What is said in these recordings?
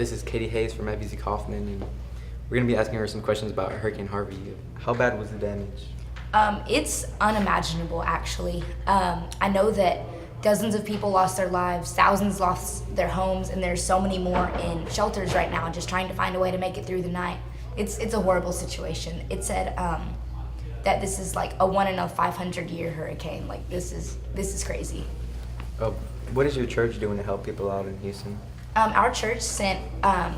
this is Katie Hayes from FBC Kaufman, and we're going to be asking her some questions about Hurricane Harvey. How bad was the damage? It's unimaginable, actually. I know that dozens of people lost their lives, thousands lost their homes, and there's so many more in shelters right now just trying to find a way to make it through the night. It's a horrible situation. It said that this is like a 1 in a 500-year hurricane. Like, this is crazy. What is your church doing to help people out in Houston? Our church sent a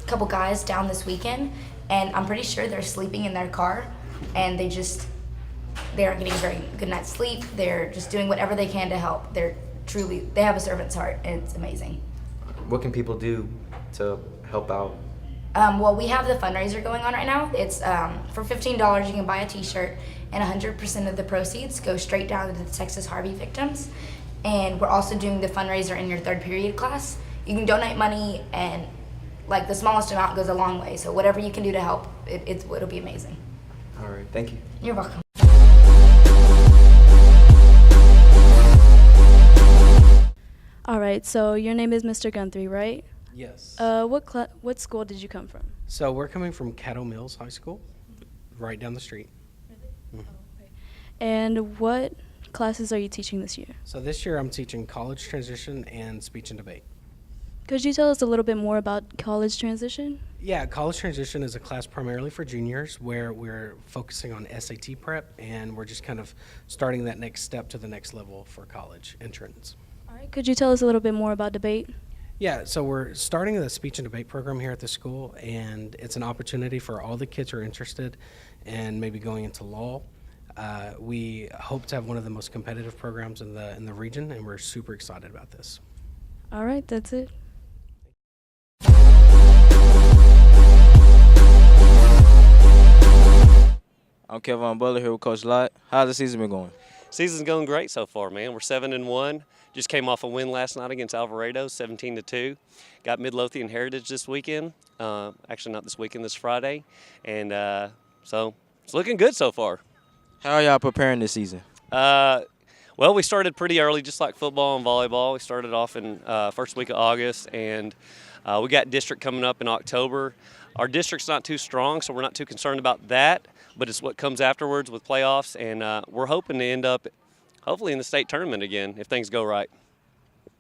couple guys down this weekend, and I'm pretty sure they're sleeping in their car, and they aren't getting a very good night's sleep. They're just doing whatever they can to help. They have a servant's heart, and it's amazing. What can people do to help out? Well, we have the fundraiser going on right now. It's for $15 you can buy a t-shirt, and 100% of the proceeds go straight down to the Texas Harvey victims. And we're also doing the fundraiser in your third period class. You can donate money, and like the smallest amount goes a long way. So whatever you can do to help, it'll be amazing. All right, thank you. You're welcome. All right, so your name is Mr. Guthrie, right? Yes. What school did you come from? So we're coming from Caddo Mills High School, right down the street. Oh, okay. And what classes are you teaching this year? So this year I'm teaching college transition and speech and debate. Could you tell us a little bit more about college transition? Yeah, college transition is a class primarily for juniors where we're focusing on SAT prep, and we're just kind of starting that next step to the next level for college entrance. All right, could you tell us a little bit more about debate? Yeah, so we're starting the speech and debate program here at the school, and it's an opportunity for all the kids who are interested in maybe going into law. We hope to have one of the most competitive programs in the region, and we're super excited about this. All right, that's it. I'm Kevin Butler here with Coach Lott. How's the season been going? Season's going great so far, man. We're 7-1. Just came off a win last night against Alvarado, 17-2. Got Midlothian Heritage this weekend. Actually, not this weekend, this Friday. And so it's looking good so far. How are y'all preparing this season? Well, we started pretty early, just like football and volleyball. We started off in first week of August, and we got district coming up in October. Our district's not too strong, so we're not too concerned about that, but it's what comes afterwards with playoffs, and we're hoping to end up hopefully in the state tournament again if things go right.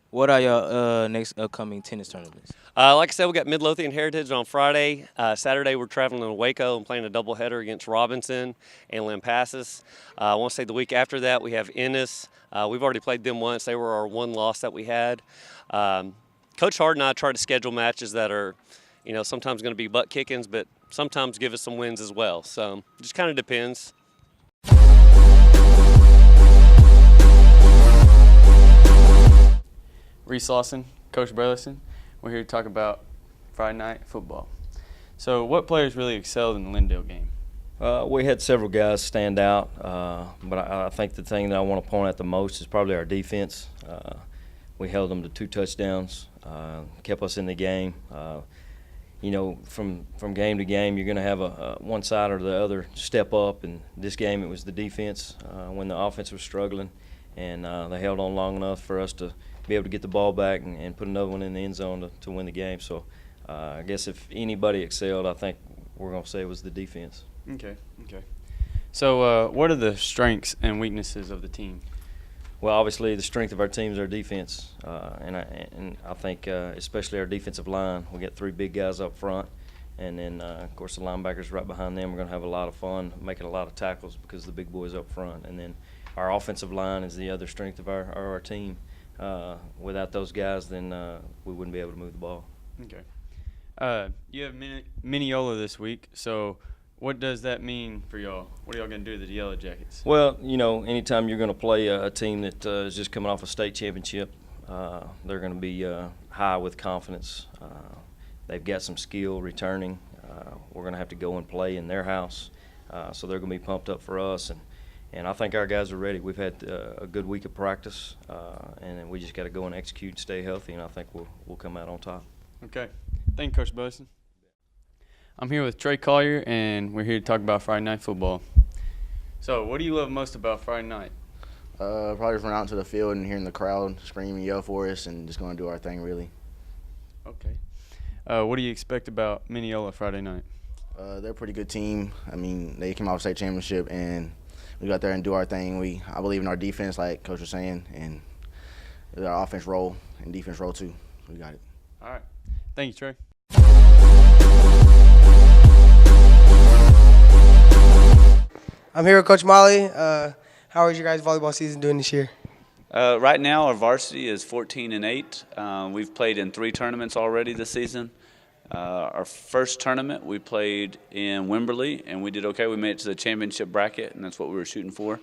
What are your next upcoming tennis tournaments? Like I said, we got Midlothian Heritage on Friday. Saturday, we're traveling to Waco and playing a doubleheader against Robinson and Lampasas. I want to say the week after that, we have Ennis. We've already played them once. They were our one loss that we had. Coach Hard and I try to schedule matches that are, sometimes going to be butt kickings, but sometimes give us some wins as well. So it just kind of depends. Reese Lawson, Coach Burleson. We're here to talk about Friday night football. So what players really excelled in the Lindale game? We had several guys stand out, but I think the thing that I want to point out the most is probably our defense. We held them to 2 touchdowns, kept us in the game. From game to game, you're going to have one side or the other step up. And this game, it was the defense when the offense was struggling, and they held on long enough for us to be able to get the ball back and put another one in the end zone to win the game. So I guess if anybody excelled, I think we're going to say it was the defense. Okay. So what are the strengths and weaknesses of the team? Well, obviously the strength of our team is our defense, and I think especially our defensive line. We got 3 big guys up front, and then of course the linebackers right behind them. We're going to have a lot of fun making a lot of tackles because the big boys up front, and then our offensive line is the other strength of our team. Without those guys, then we wouldn't be able to move the ball. Okay. You have Mineola this week, so what does that mean for y'all? What are y'all going to do to the Yellow Jackets? Well, anytime you're going to play a team that is just coming off a state championship, they're going to be high with confidence. They've got some skill returning. We're going to have to go and play in their house, so they're going to be pumped up for us. And I think our guys are ready. We've had a good week of practice, and we just got to go and execute and stay healthy, and I think we'll come out on top. Okay. Thank you, Coach Burleson. I'm here with Trey Collier, and we're here to talk about Friday night football. So what do you love most about Friday night? Probably just run out into the field and hearing the crowd scream and yell for us and just going to do our thing, really. Okay. What do you expect about Mineola Friday night? They're a pretty good team. I mean, they came off state championship, and we got there and do our thing. I believe in our defense, like Coach was saying, and our offense roll and defense roll too. We got it. All right. Thank you, Trey. I'm here with Coach Molly. How is your guys' volleyball season doing this year? Right now, our varsity is 14-8. We've played in 3 tournaments already this season. Our first tournament, we played in Wimberley, and we did okay. We made it to the championship bracket, and that's what we were shooting for.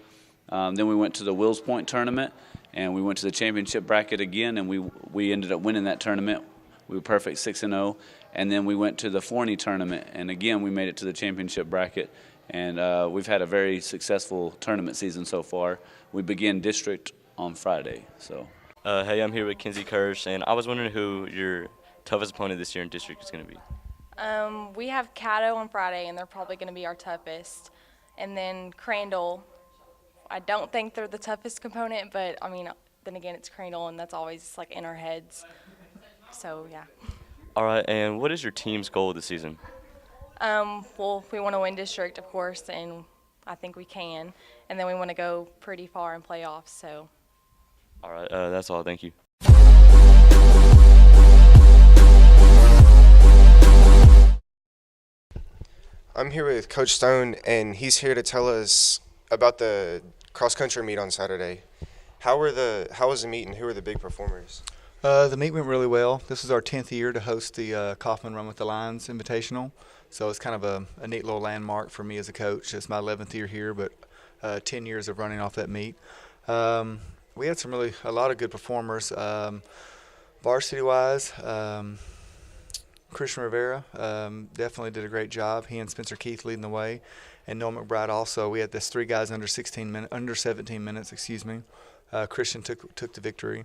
Then we went to the Wills Point tournament, and we went to the championship bracket again, and we ended up winning that tournament. We were perfect 6-0. And then we went to the Forney tournament, and again, we made it to the championship bracket. And we've had a very successful tournament season so far. We begin district on Friday. So, hey, I'm here with Kinsey Kirsch, and I was wondering who your toughest opponent this year in district is going to be. We have Caddo on Friday, and they're probably going to be our toughest. And then Crandall, I don't think they're the toughest component, but I mean, then again, it's Crandall, and that's always like in our heads. So, yeah. All right, and what is your team's goal this season? Well, we want to win district, of course, and I think we can. And then we want to go pretty far in playoffs. So. All right, that's all. Thank you. I'm here with Coach Stone, and he's here to tell us about the cross-country meet on Saturday. How was the meet, and who were the big performers? The meet went really well. This is our 10th year to host the Kaufman Run with the Lions Invitational, so it's kind of a neat little landmark for me as a coach. It's my 11th year here, but 10 years of running off that meet. We had a lot of good performers. Varsity-wise, Christian Rivera definitely did a great job. He and Spencer Keith leading the way, and Noah McBride also. We had this 3 guys under 17 minutes. Christian took the victory.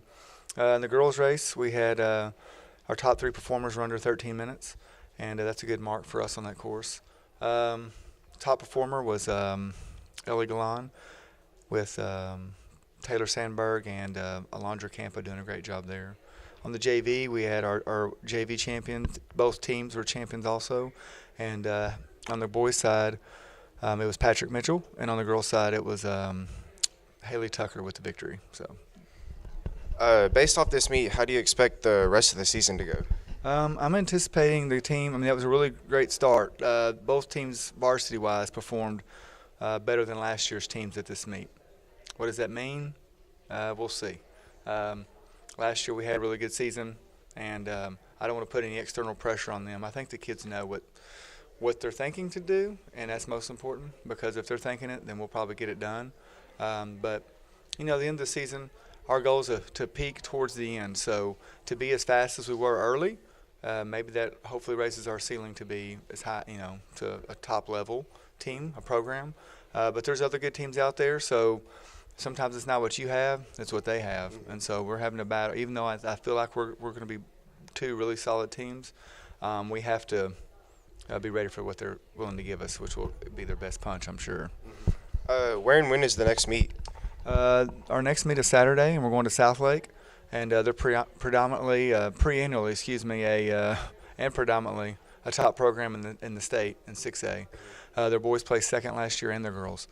In the girls' race, we had our top 3 performers were under 13 minutes, and that's a good mark for us on that course. Top performer was Ellie Galan with Taylor Sandberg and Alondra Campa doing a great job there. On the JV, we had our JV champions. Both teams were champions also. And on the boys' side, it was Patrick Mitchell, and on the girls' side, it was Haley Tucker with the victory. So. Based off this meet, how do you expect the rest of the season to go? I'm anticipating the team. I mean, that was a really great start. Both teams, varsity-wise, performed better than last year's teams at this meet. What does that mean? We'll see. Last year we had a really good season, and I don't want to put any external pressure on them. I think the kids know what they're thinking to do, and that's most important, because if they're thinking it, then we'll probably get it done. But, you know, at the end of the season, our goal is to peak towards the end. So to be as fast as we were early, maybe that hopefully raises our ceiling to be as high, you know, to a top-level team, a program. But there's other good teams out there, so sometimes it's not what you have, it's what they have. And so we're having a battle. Even though I feel like we're going to be 2 really solid teams, we have to be ready for what they're willing to give us, which will be their best punch, I'm sure. Where and when is the next meet? Our next meet is Saturday, and we're going to Southlake. And they're predominantly, pre-annually, and predominantly a top program in the state in 6A. Their boys placed second last year, and their girls.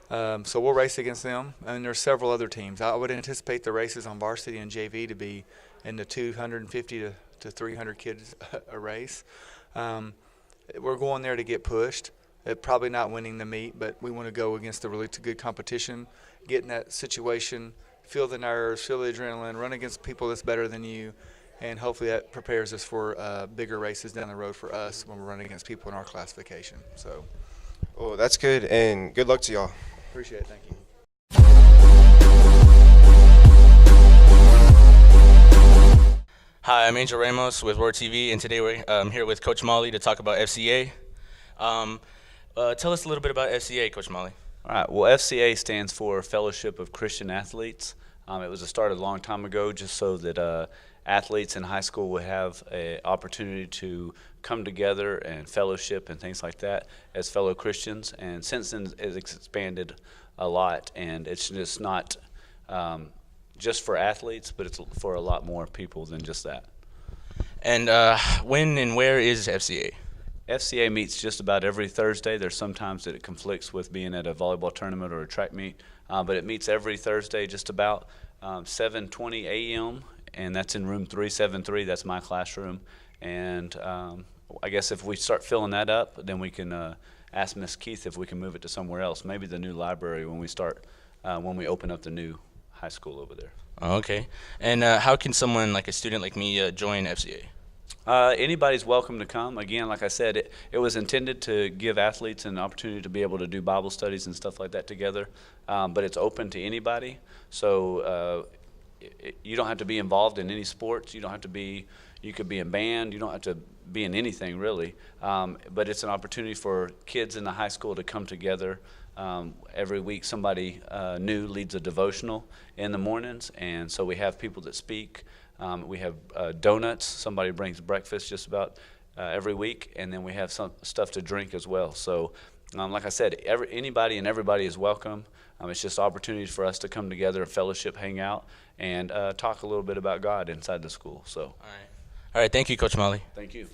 So we'll race against them, and there's several other teams. I would anticipate the races on varsity and JV to be in the 250 to 300 kids a race. We're going there to get pushed. Probably not winning the meet, but we want to go against a really good competition, get in that situation, feel the nerves, feel the adrenaline, run against people that's better than you, and hopefully that prepares us for bigger races down the road for us when we're running against people in our classification. So. Oh, that's good, and good luck to y'all. Appreciate it. Thank you. Hi, I'm Angel Ramos with Roar TV, and today we're here with Coach Molly to talk about FCA. Tell us a little bit about FCA, Coach Molly. All right. Well, FCA stands for Fellowship of Christian Athletes. It was started a long time ago just so that athletes in high school would have an opportunity to come together and fellowship and things like that as fellow Christians. And since then, it's expanded a lot, and it's just not just for athletes, but it's for a lot more people than just that. And when and where is FCA? FCA meets just about every Thursday. There's sometimes that it conflicts with being at a volleyball tournament or a track meet, but it meets every Thursday just about 7:20 a.m. and that's in room 373. That's my classroom. And I guess if we start filling that up, then we can ask Miss Keith if we can move it to somewhere else, maybe the new library when we open up the new high school over there. Okay. And how can someone, like a student like me, join FCA? Anybody's welcome to come. Again, like I said, it was intended to give athletes an opportunity to be able to do Bible studies and stuff like that together, but it's open to anybody. So you don't have to be involved in any sports. You could be in band. You don't have to be in anything really. But it's an opportunity for kids in the high school to come together. Every week somebody new leads a devotional in the mornings, and so we have people that speak. We have donuts. Somebody brings breakfast just about every week, and then we have some stuff to drink as well. So like I said, anybody and everybody is welcome. It's just opportunities for us to come together, fellowship, hang out, and talk a little bit about God inside the school. So. All right. Thank you, Coach Molly. Thank you.